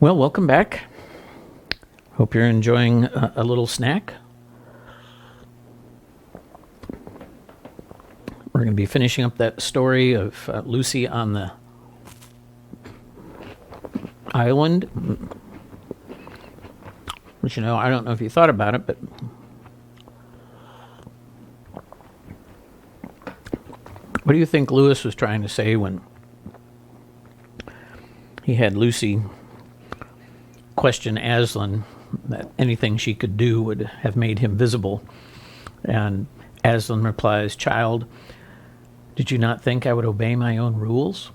Well, welcome back. Hope you're enjoying a little snack. We're going to be finishing up that story of Lucy on the island. Which, I don't know if you thought about it, but what do you think Lewis was trying to say when he had Lucy question Aslan that anything she could do would have made him visible? And Aslan replies, "Child, did you not think I would obey my own rules?"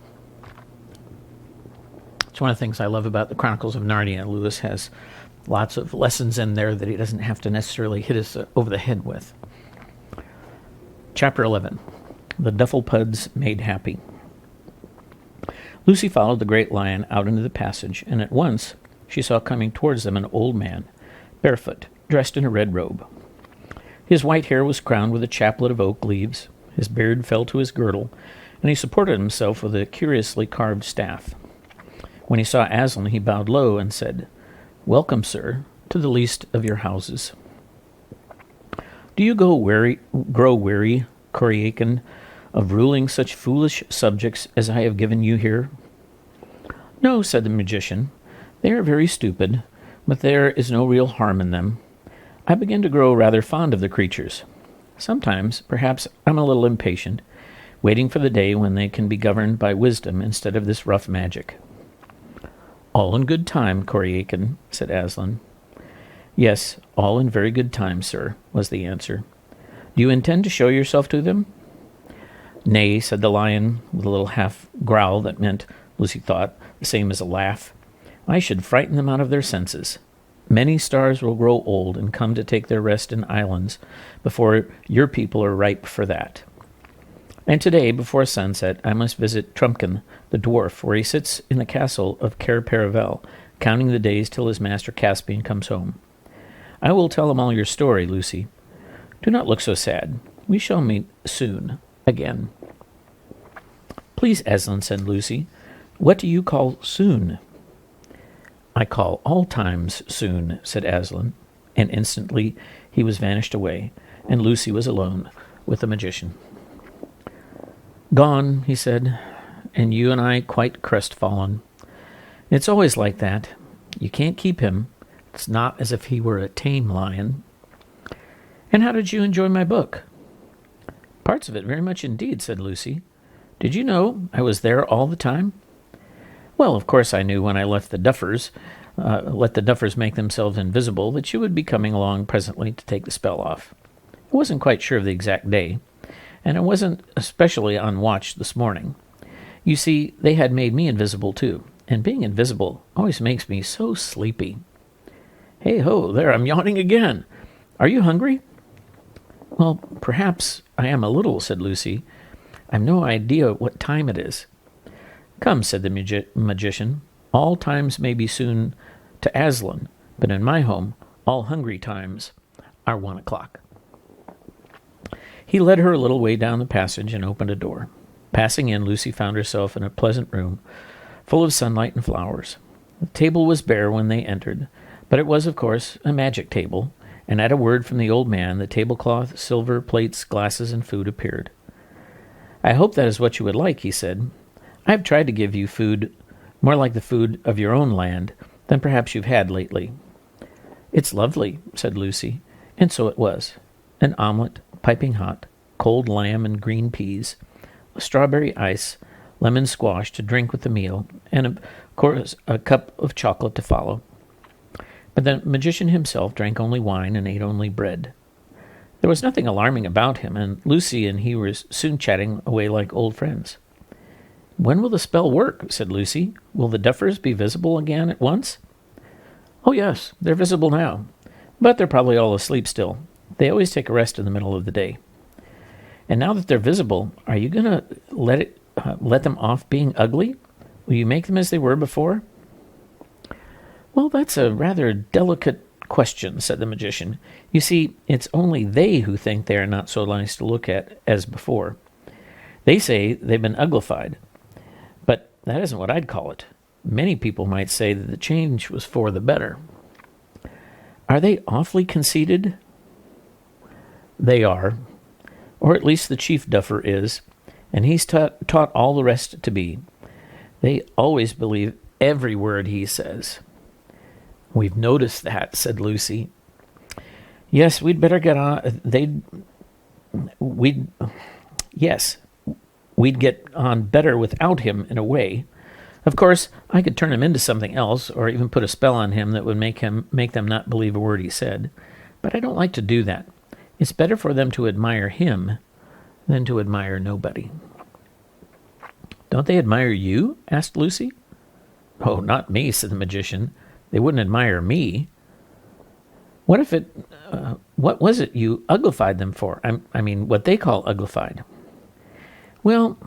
It's one of the things I love about the Chronicles of Narnia. Lewis has lots of lessons in there that he doesn't have to necessarily hit us over the head with. Chapter 11, The Dufflepuds Made Happy. Lucy followed the great lion out into the passage, and at once she saw coming towards them an old man, barefoot, dressed in a red robe. His white hair was crowned with a chaplet of oak leaves, his beard fell to his girdle, and he supported himself with a curiously carved staff. When he saw Aslan, he bowed low and said, "Welcome, sir, to the least of your houses." "Do you grow weary, Coriacan, of ruling such foolish subjects as I have given you here?" "No," said the magician. "They are very stupid, but there is no real harm in them. I begin to grow rather fond of the creatures. Sometimes, perhaps, I'm a little impatient, waiting for the day when they can be governed by wisdom instead of this rough magic." "All in good time, Coriacan," said Aslan. "Yes, all in very good time, sir," was the answer. "Do you intend to show yourself to them?" "Nay," said the lion, with a little half-growl that meant, Lucy thought, the same as a laugh. "I should frighten them out of their senses. Many stars will grow old and come to take their rest in islands before your people are ripe for that. And today, before sunset, I must visit Trumpkin, the dwarf, where he sits in the castle of Cair Paravel, counting the days till his master Caspian comes home. I will tell him all your story, Lucy. Do not look so sad. We shall meet soon again." "Please, Aslan," said Lucy, "what do you call soon?" "I call all times soon," said Aslan, and instantly he was vanished away, and Lucy was alone with the magician. "Gone," he said, "and you and I quite crestfallen. It's always like that. You can't keep him. It's not as if he were a tame lion." "And how did you enjoy my book?" "Parts of it very much indeed," said Lucy. "Did you know I was there all the time?" "Well, of course I knew when I left the Duffers, let the Duffers make themselves invisible, that you would be coming along presently to take the spell off. I wasn't quite sure of the exact day, and I wasn't especially on watch this morning. You see, they had made me invisible too, and being invisible always makes me so sleepy. Hey-ho, there, I'm yawning again. Are you hungry?" "Well, perhaps I am a little," said Lucy. "I've no idea what time it is." "Come," said the magician, "all times may be soon to Aslan, but in my home all hungry times are 1 o'clock." He led her a little way down the passage and opened a door. Passing in, Lucy found herself in a pleasant room, full of sunlight and flowers. The table was bare when they entered, but it was, of course, a magic table, and at a word from the old man, the tablecloth, silver, plates, glasses, and food appeared. "I hope that is what you would like," he said. "I have tried to give you food more like the food of your own land than perhaps you've had lately." "It's lovely," said Lucy, and so it was. An omelet, piping hot, cold lamb and green peas, strawberry ice, lemon squash to drink with the meal, and of course a cup of chocolate to follow. But the magician himself drank only wine and ate only bread. There was nothing alarming about him, and Lucy and he were soon chatting away like old friends. "When will the spell work?" said Lucy. "Will the Duffers be visible again at once?" "Oh, yes, they're visible now, but they're probably all asleep still. They always take a rest in the middle of the day." "And now that they're visible, are you going to let them off being ugly? Will you make them as they were before?" "Well, that's a rather delicate question," said the magician. "You see, it's only they who think they are not so nice to look at as before. They say they've been uglified, but that isn't what I'd call it. Many people might say that the change was for the better. Are they awfully conceited? They are, or at least the chief duffer is, and he's taught all the rest to be. They always believe every word he says. We've noticed that, said Lucy. Yes, we'd better get on. We'd get on better without him in a way. Of course, I could turn him into something else, or even put a spell on him that would make them not believe a word he said. But I don't like to do that. It's better for them to admire him than to admire nobody. Don't they admire you? Asked Lucy. Oh, not me, said the magician. They wouldn't admire me. What was it you uglified them for? I mean, what they call uglified. Well,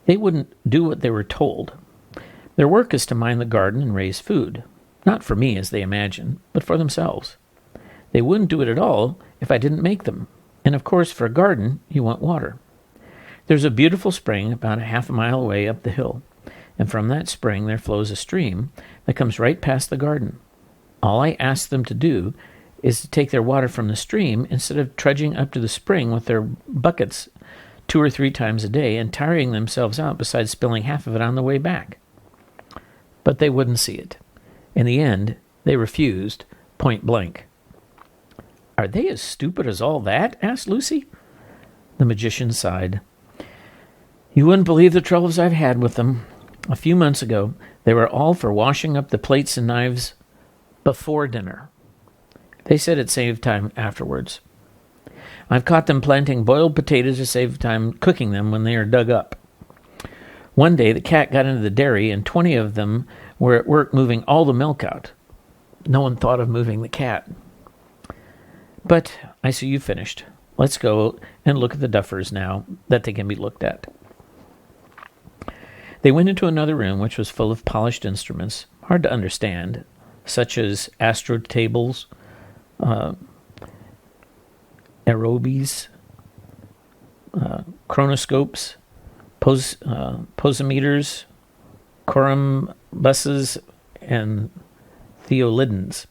they wouldn't do what they were told. Their work is to mind the garden and raise food. Not for me, as they imagine, but for themselves. They wouldn't do it at all if I didn't make them. And of course, for a garden, you want water. There's a beautiful spring about half a mile away up the hill, and from that spring there flows a stream that comes right past the garden. All I ask them to do is to take their water from the stream instead of trudging up to the spring with their buckets 2 or 3 times a day and tiring themselves out besides spilling half of it on the way back. But they wouldn't see it. In the end, they refused, point blank. Are they as stupid as all that? Asked Lucy. The magician sighed. You wouldn't believe the troubles I've had with them. A few months ago, they were all for washing up the plates and knives before dinner. They said it saved time afterwards. I've caught them planting boiled potatoes to save time cooking them when they are dug up. One day the cat got into the dairy and 20 of them were at work moving all the milk out. No one thought of moving the cat. But I see you finished. Let's go and look at the duffers now that they can be looked at. They went into another room which was full of polished instruments, hard to understand, such as astrotables, aerobies, chronoscopes, posimeters, corymbuses, and theolidins.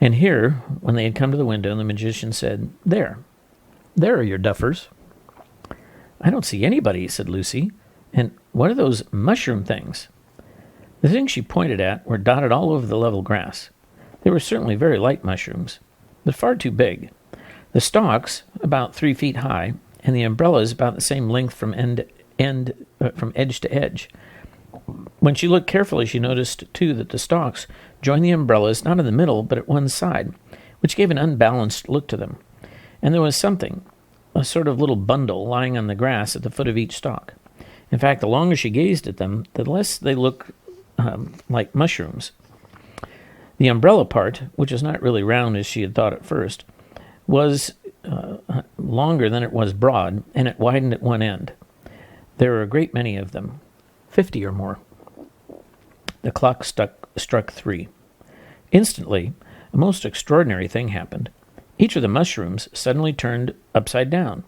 And here, when they had come to the window, the magician said, There are your duffers. I don't see anybody, said Lucy. And what are those mushroom things? The things she pointed at were dotted all over the level grass. They were certainly very light mushrooms, but far too big. The stalks, about 3 feet high, and the umbrellas about the same length from from edge to edge. When she looked carefully, she noticed, too, that the stalks joined the umbrellas not in the middle, but at one side, which gave an unbalanced look to them. And there was something, a sort of little bundle, lying on the grass at the foot of each stalk. In fact, the longer she gazed at them, the less they looked like mushrooms. The umbrella part, which was not really round as she had thought at first, was longer than it was broad, and it widened at one end. There were a great many of them, 50 or more. The clock struck 3. Instantly, a most extraordinary thing happened. Each of the mushrooms suddenly turned upside down.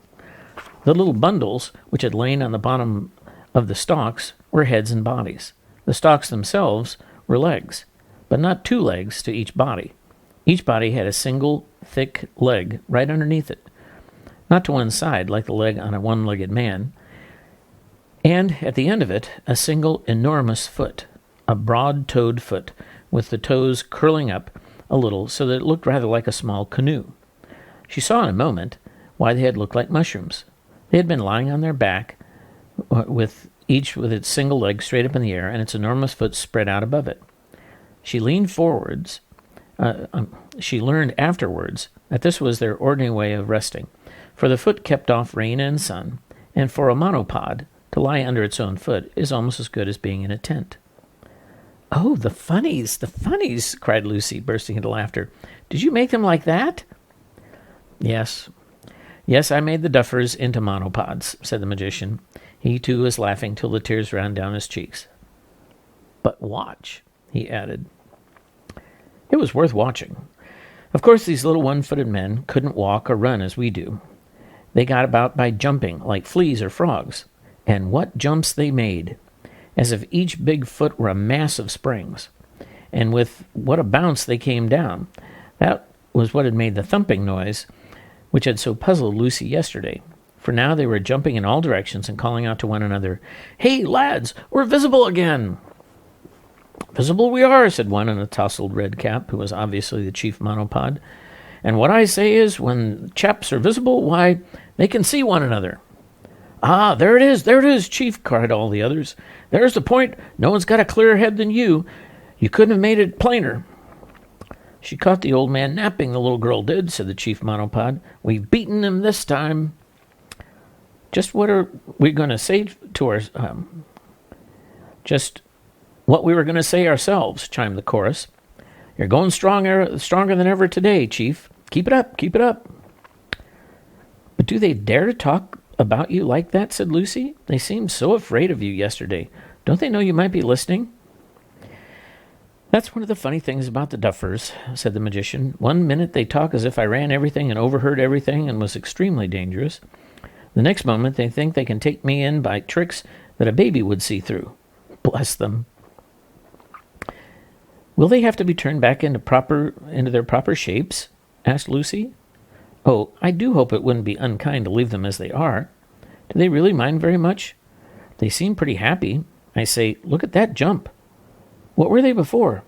The little bundles, which had lain on the bottom of the stalks, were heads and bodies. The stalks themselves were legs, but not 2 legs to each body. Each body had a single thick leg right underneath it, not to one side like the leg on a one-legged man, and at the end of it, a single enormous foot, a broad-toed foot, with the toes curling up a little so that it looked rather like a small canoe. She saw in a moment why they had looked like mushrooms. They had been lying on their back, with each with its single leg straight up in the air and its enormous foot spread out above it. She leaned forwards. She learned afterwards that this was their ordinary way of resting, for the foot kept off rain and sun, and for a monopod to lie under its own foot is almost as good as being in a tent. Oh, the funnies, cried Lucy, bursting into laughter. Did you make them like that? Yes, I made the duffers into monopods, said the magician. He, too, was laughing till the tears ran down his cheeks. But watch, he added. It was worth watching. Of course, these little one-footed men couldn't walk or run as we do. They got about by jumping, like fleas or frogs. And what jumps they made! as if each big foot were a mass of springs. And with what a bounce they came down. That was what had made the thumping noise, which had so puzzled Lucy yesterday. For now they were jumping in all directions and calling out to one another, "Hey, lads, we're visible again!" "Visible we are," said one in a tousled red cap, who was obviously the chief monopod. "And what I say is, when chaps are visible, why, they can see one another." "Ah, there it is, Chief," cried all the others. "There's the point. No one's got a clearer head than you. You couldn't have made it plainer." "She caught the old man napping, the little girl did," said the chief monopod. "We've beaten him this time." "Just what are we going to say to our... just what we were going to say ourselves," chimed the chorus. "You're going stronger than ever today, Chief. Keep it up, keep it up." "But do they dare to talk about you like that?" said Lucy. "They seemed so afraid of you yesterday. Don't they know you might be listening?" "That's one of the funny things about the Duffers," said the magician. "One minute they talk as if I ran everything and overheard everything and was extremely dangerous. The next moment they think they can take me in by tricks that a baby would see through. Bless them." "Will they have to be turned back into their proper shapes?" asked Lucy. "Oh, I do hope it wouldn't be unkind to leave them as they are. Do they really mind very much? They seem pretty happy. I say, look at that jump. What were they before?"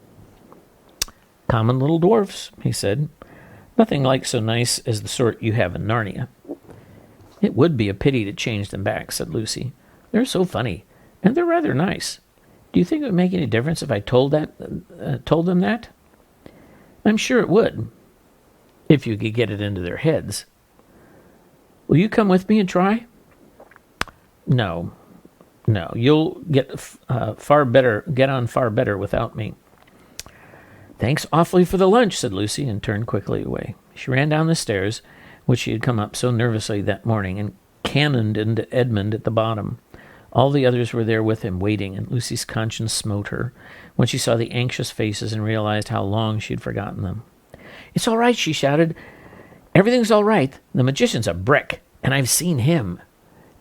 "Common little dwarfs," he said. "Nothing like so nice as the sort you have in Narnia." "It would be a pity to change them back," said Lucy. "They're so funny, and they're rather nice. Do you think it would make any difference if I told them that?" "I'm sure it would, if you could get it into their heads. Will you come with me and try?" No, you'll get on far better without me." "Thanks awfully for the lunch," said Lucy, and turned quickly away. She ran down the stairs, which she had come up so nervously that morning, and cannoned into Edmund at the bottom. All the others were there with him, waiting, and Lucy's conscience smote her when she saw the anxious faces and realized how long she had forgotten them. "It's all right," she shouted. "Everything's all right. The magician's a brick, and I've seen him.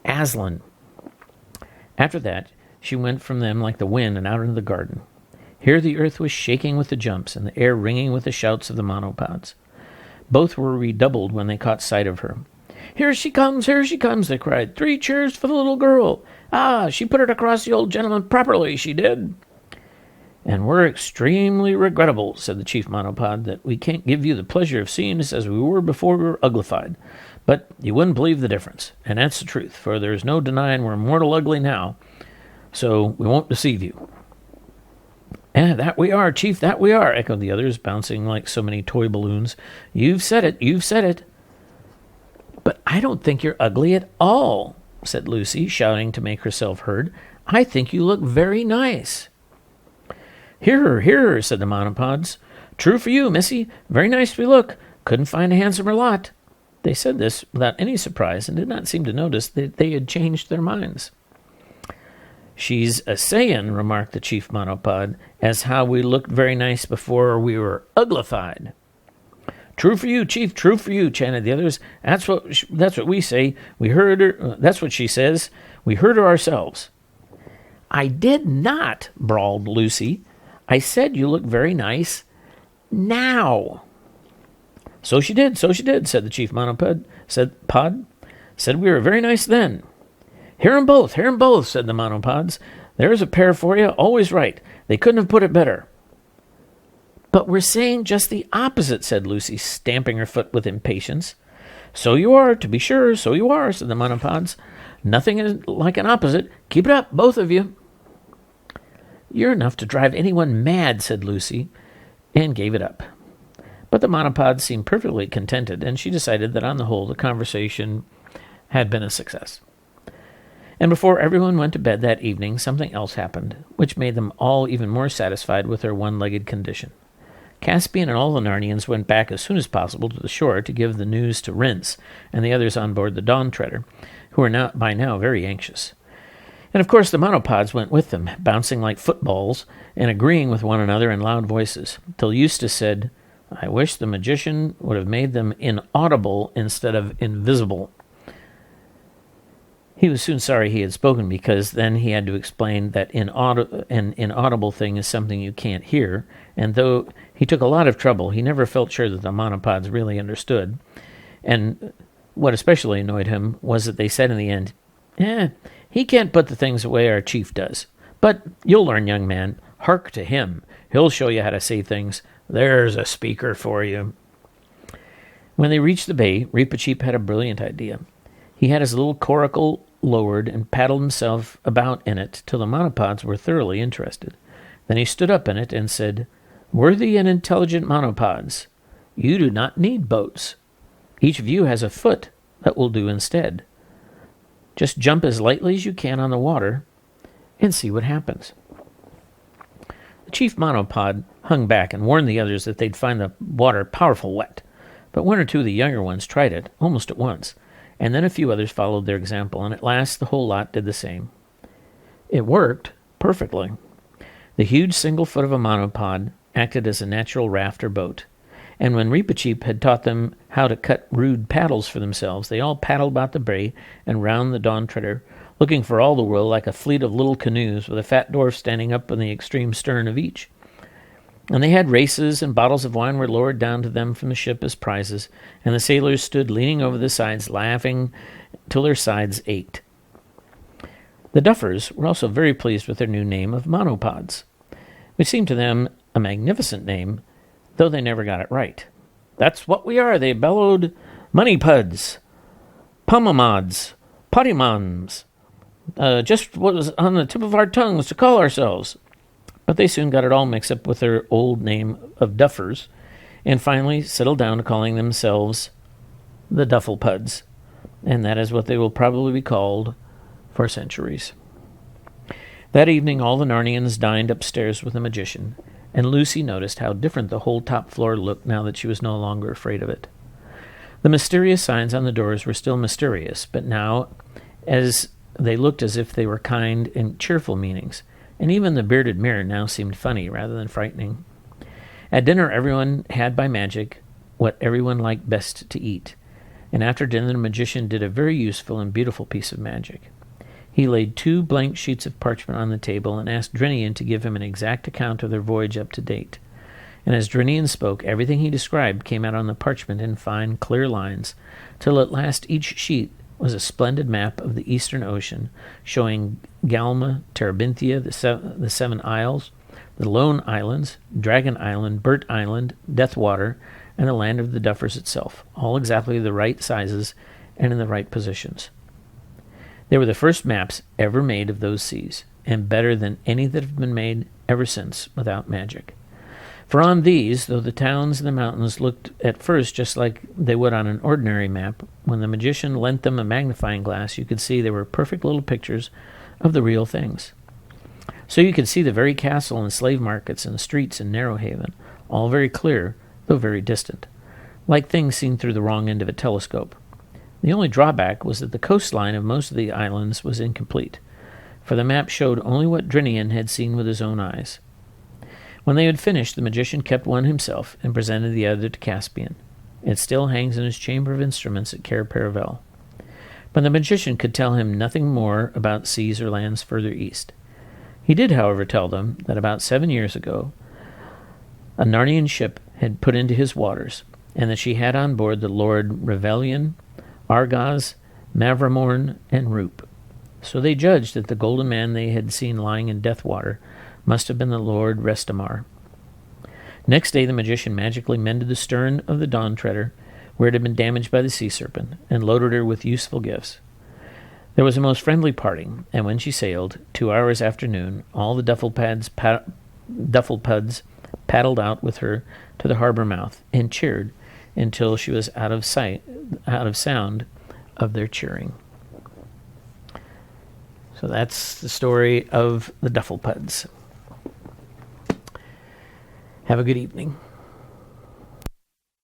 Aslan." After that, she went from them like the wind and out into the garden. Here the earth was shaking with the jumps, and the air ringing with the shouts of the monopods. Both were redoubled when they caught sight of her. Here she comes, they cried. 3 cheers for the little girl. Ah, she put it across the old gentleman properly, she did." "And we're extremely regrettable," said the chief monopod, "that we can't give you the pleasure of seeing us as we were before we were uglified. But you wouldn't believe the difference, and that's the truth, for there's no denying we're mortal ugly now, so we won't deceive you." "That we are, Chief, that we are," echoed the others, bouncing like so many toy balloons. You've said it. "But I don't think you're ugly at all," said Lucy, shouting to make herself heard. "I think you look very nice." "Hear her," said the monopods. "True for you, missy. Very nice we look. Couldn't find a handsomer lot." They said this without any surprise and did not seem to notice that they had changed their minds. "She's a-sayin'," remarked the chief monopod, "as how we looked very nice before we were uglified." "True for you, Chief, true for you," chanted the others. That's what we say. We heard her. That's what she says. We heard her ourselves." "I did not," brawled Lucy. "I said you look very nice now." So she did, said the chief monopod. Said we were very nice then." Hear 'em both, said the monopods. "There's a pair for you, always right. They couldn't have put it better." "But we're saying just the opposite," said Lucy, stamping her foot with impatience. "So you are, to be sure, so you are," said the monopods. "Nothing is like an opposite. Keep it up, both of you." "You're enough to drive anyone mad," said Lucy, and gave it up. But the monopods seemed perfectly contented, and she decided that on the whole the conversation had been a success. And before everyone went to bed that evening, something else happened, which made them all even more satisfied with their one-legged condition. Caspian and all the Narnians went back as soon as possible to the shore to give the news to Rince and the others on board the Dawn Treader, who were by now very anxious. And of course the monopods went with them, bouncing like footballs and agreeing with one another in loud voices, till Eustace said, "I wish the magician would have made them inaudible instead of invisible." He was soon sorry he had spoken, because then he had to explain that an inaudible thing is something you can't hear, and though he took a lot of trouble, he never felt sure that the monopods really understood. And what especially annoyed him was that they said in the end, he can't put the things the way our chief does. But you'll learn, young man. Hark to him. He'll show you how to say things. There's a speaker for you. When they reached the bay, Reepicheep had a brilliant idea. He had his little coracle lowered and paddled himself about in it till the monopods were thoroughly interested. Then he stood up in it and said, "Worthy and intelligent monopods, you do not need boats. Each of you has a foot that will do instead. Just jump as lightly as you can on the water and see what happens." The chief monopod hung back and warned the others that they'd find the water powerful wet, but one or two of the younger ones tried it almost at once, and then a few others followed their example, and at last the whole lot did the same. It worked perfectly. The huge single foot of a monopod acted as a natural raft or boat, and when Reepicheep had taught them how to cut rude paddles for themselves, they all paddled about the bay and round the Dawn Treader, looking for all the world like a fleet of little canoes with a fat dwarf standing up on the extreme stern of each. And they had races, and bottles of wine were lowered down to them from the ship as prizes, and the sailors stood leaning over the sides, laughing till their sides ached. The Duffers were also very pleased with their new name of monopods, which seemed to them a magnificent name, though they never got it right. "That's what we are," they bellowed. "Moneypuds, pomamods, pottymons. Just what was on the tip of our tongues to call ourselves." But they soon got it all mixed up with their old name of Duffers, and finally settled down to calling themselves the Dufflepuds, and that is what they will probably be called for centuries. That evening all the Narnians dined upstairs with the magician, and Lucy noticed how different the whole top floor looked now that she was no longer afraid of it. The mysterious signs on the doors were still mysterious, but now as they looked as if they were kind and cheerful meanings, and even the bearded mirror now seemed funny rather than frightening. At dinner everyone had by magic what everyone liked best to eat, and after dinner the magician did a very useful and beautiful piece of magic. He laid 2 blank sheets of parchment on the table and asked Drinian to give him an exact account of their voyage up to date. And as Drinian spoke, everything he described came out on the parchment in fine, clear lines, till at last each sheet was a splendid map of the Eastern Ocean, showing Galma, Terabithia, the 7 Isles, the Lone Islands, Dragon Island, Burt Island, Deathwater, and the land of the Duffers itself, all exactly the right sizes and in the right positions. They were the first maps ever made of those seas, and better than any that have been made ever since without magic. For on these, though the towns and the mountains looked at first just like they would on an ordinary map, when the magician lent them a magnifying glass, you could see they were perfect little pictures of the real things. So you could see the very castle and slave markets and the streets in Narrowhaven, all very clear, though very distant, like things seen through the wrong end of a telescope. The only drawback was that the coastline of most of the islands was incomplete, for the map showed only what Drinian had seen with his own eyes. When they had finished, the magician kept one himself and presented the other to Caspian. It still hangs in his chamber of instruments at Cair Paravel. But the magician could tell him nothing more about seas or lands further east. He did, however, tell them that about 7 years ago a Narnian ship had put into his waters, and that she had on board the Lord Revelian, Argaz, Mavramorn, and Roop. So they judged that the golden man they had seen lying in Deathwater must have been the Lord Restamar. Next day the magician magically mended the stern of the Dawn Treader, where it had been damaged by the sea serpent, and loaded her with useful gifts. There was a most friendly parting, and when she sailed, 2 hours after noon, all the Dufflepuds paddled out with her to the harbor mouth, and cheered until she was out of sound of their cheering. So that's the story of the Dufflepuds. Have a good evening.